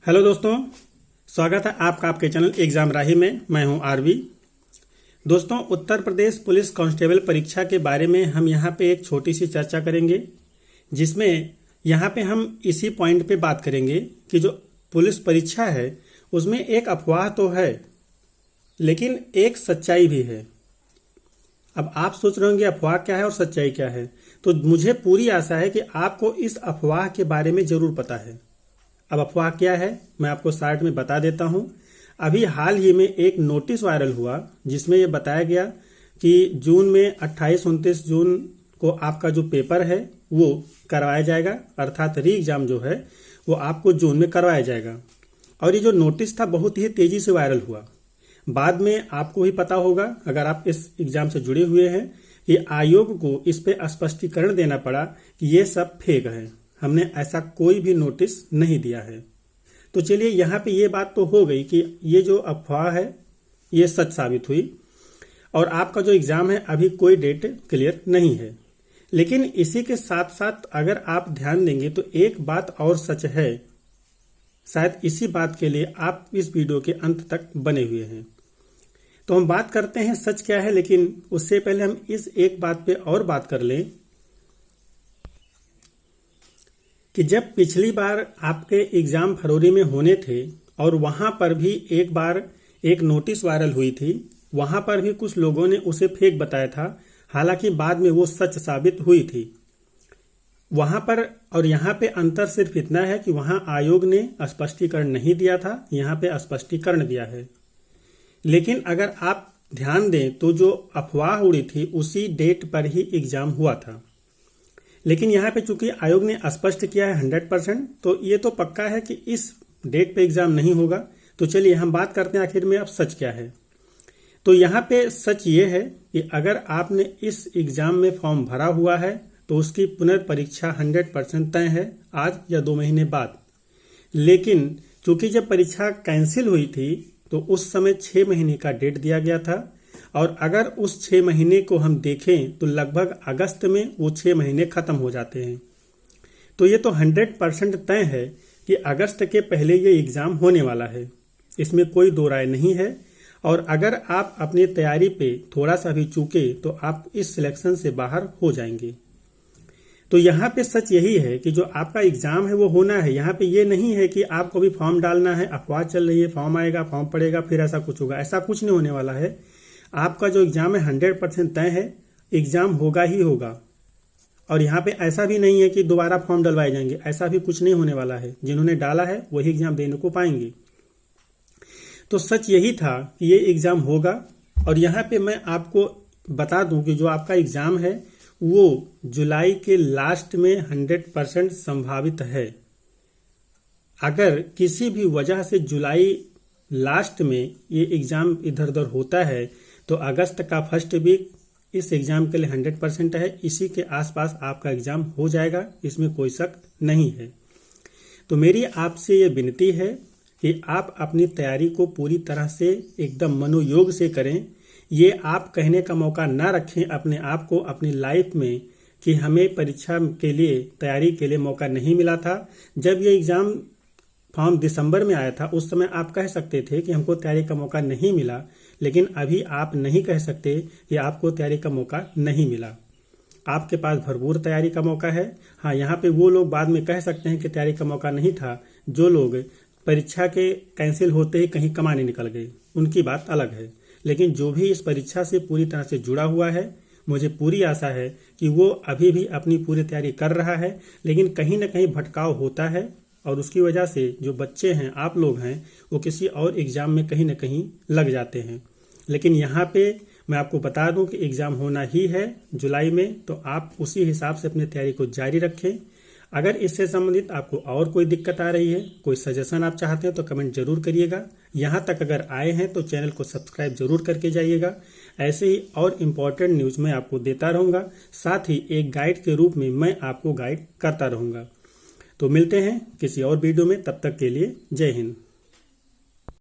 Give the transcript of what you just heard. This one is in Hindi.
हेलो दोस्तों, स्वागत है आपका आपके चैनल एग्जाम राही में। मैं हूं आरवी। दोस्तों, उत्तर प्रदेश पुलिस कांस्टेबल परीक्षा के बारे में हम यहां पे एक छोटी सी चर्चा करेंगे, जिसमें यहां पे हम इसी पॉइंट पे बात करेंगे कि जो पुलिस परीक्षा है उसमें एक अफवाह तो है, लेकिन एक सच्चाई भी है। अब आप सोच रहे होंगे अफवाह क्या है और सच्चाई क्या है, तो मुझे पूरी आशा है कि आपको इस अफवाह के बारे में जरूर पता है। अब अफवाह क्या है मैं आपको शार्ट में बता देता हूं। अभी हाल ही में एक नोटिस वायरल हुआ जिसमें यह बताया गया कि जून में 28-29 जून को आपका जो पेपर है वो करवाया जाएगा, अर्थात री एग्जाम जो है वो आपको जून में करवाया जाएगा। और ये जो नोटिस था बहुत ही तेजी से वायरल हुआ। बाद में आपको ही पता होगा, अगर आप इस एग्जाम से जुड़े हुए हैं, कि आयोग को इस पे स्पष्टीकरण देना पड़ा कि ये सब फेक है, हमने ऐसा कोई भी नोटिस नहीं दिया है। तो चलिए, यहाँ पे ये बात तो हो गई कि ये जो अफवाह है ये सच साबित हुई और आपका जो एग्जाम है अभी कोई डेट क्लियर नहीं है। लेकिन इसी के साथ साथ अगर आप ध्यान देंगे तो एक बात और सच है। शायद इसी बात के लिए आप इस वीडियो के अंत तक बने हुए हैं। तो हम बात करते हैं सच क्या है, लेकिन उससे पहले हम इस एक बात पे और बात कर लें कि जब पिछली बार आपके एग्जाम फरवरी में होने थे और वहां पर भी एक बार एक नोटिस वायरल हुई थी, वहां पर भी कुछ लोगों ने उसे फेक बताया था। हालांकि बाद में वो सच साबित हुई थी वहां पर। और यहाँ पे अंतर सिर्फ इतना है कि वहां आयोग ने स्पष्टीकरण नहीं दिया था, यहाँ पे स्पष्टीकरण दिया है। लेकिन अगर आप ध्यान दें तो जो अफवाह उड़ी थी उसी डेट पर ही एग्जाम हुआ था। लेकिन यहाँ पे चूंकि आयोग ने स्पष्ट किया है 100%, तो ये तो पक्का है कि इस डेट पे एग्जाम नहीं होगा। तो चलिए हम बात करते हैं आखिर में अब सच क्या है। तो यहाँ पे सच ये है कि अगर आपने इस एग्जाम में फॉर्म भरा हुआ है तो उसकी पुनर्परीक्षा 100% तय है, आज या 2 महीने बाद। लेकिन चूंकि जब परीक्षा कैंसिल हुई थी तो उस समय 6 महीने का डेट दिया गया था, और अगर उस 6 महीने को हम देखें तो लगभग अगस्त में वो 6 महीने खत्म हो जाते हैं। तो ये तो 100% तय है कि अगस्त के पहले ये एग्जाम होने वाला है, इसमें कोई दो राय नहीं है। और अगर आप अपनी तैयारी पे थोड़ा सा भी चूके तो आप इस सिलेक्शन से बाहर हो जाएंगे। तो यहाँ पे सच यही है कि जो आपका एग्जाम है वो होना है। यहाँ पे ये नहीं है कि आपको भी फॉर्म डालना है, अफवाह चल रही है फॉर्म आएगा, फॉर्म पड़ेगा, फिर ऐसा कुछ होगा। ऐसा कुछ नहीं होने वाला है। आपका जो एग्जाम है 100% तय है, एग्जाम होगा ही होगा। और यहाँ पे ऐसा भी नहीं है कि दोबारा फॉर्म डलवाए जाएंगे, ऐसा भी कुछ नहीं होने वाला है। जिन्होंने डाला है वही एग्जाम देने को पाएंगे। तो सच यही था कि ये एग्जाम होगा। और यहाँ पे मैं आपको बता दूं कि जो आपका एग्जाम है वो जुलाई के लास्ट में 100% संभावित है। अगर किसी भी वजह से जुलाई लास्ट में ये एग्जाम इधर उधर होता है तो अगस्त का फर्स्ट वीक इस एग्जाम के लिए 100% है। इसी के आसपास आपका एग्जाम हो जाएगा, इसमें कोई शक नहीं है। तो मेरी आपसे ये विनती है कि आप अपनी तैयारी को पूरी तरह से एकदम मनोयोग से करें। ये आप कहने का मौका ना रखें अपने आप को अपनी लाइफ में कि हमें परीक्षा के लिए तैयारी के लिए मौका नहीं मिला था। जब ये एग्जाम फॉर्म दिसंबर में आया था उस समय आप कह सकते थे कि हमको तैयारी का मौका नहीं मिला, लेकिन अभी आप नहीं कह सकते कि आपको तैयारी का मौका नहीं मिला। आपके पास भरपूर तैयारी का मौका है। हाँ, यहाँ पे वो लोग बाद में कह सकते हैं कि तैयारी का मौका नहीं था, जो लोग परीक्षा के कैंसिल होते ही कहीं कमाने निकल गए, उनकी बात अलग है। लेकिन जो भी इस परीक्षा से पूरी तरह से जुड़ा हुआ है, मुझे पूरी आशा है कि वो अभी भी अपनी पूरी तैयारी कर रहा है। लेकिन कहीं ना कहीं भटकाव होता है और उसकी वजह से जो बच्चे हैं, आप लोग हैं, वो किसी और एग्जाम में कहीं ना कहीं लग जाते हैं। लेकिन यहाँ पे मैं आपको बता दूं कि एग्जाम होना ही है जुलाई में, तो आप उसी हिसाब से अपनी तैयारी को जारी रखें। अगर इससे संबंधित आपको और कोई दिक्कत आ रही है, कोई सजेशन आप चाहते हैं तो कमेंट जरूर करिएगा। यहाँ तक अगर आए हैं तो चैनल को सब्सक्राइब जरूर करके जाइएगा। ऐसे ही और इम्पोर्टेंट न्यूज मैं आपको देता रहूंगा, साथ ही एक गाइड के रूप में मैं आपको गाइड करता रहूंगा। तो मिलते हैं किसी और वीडियो में, तब तक के लिए जय हिंद।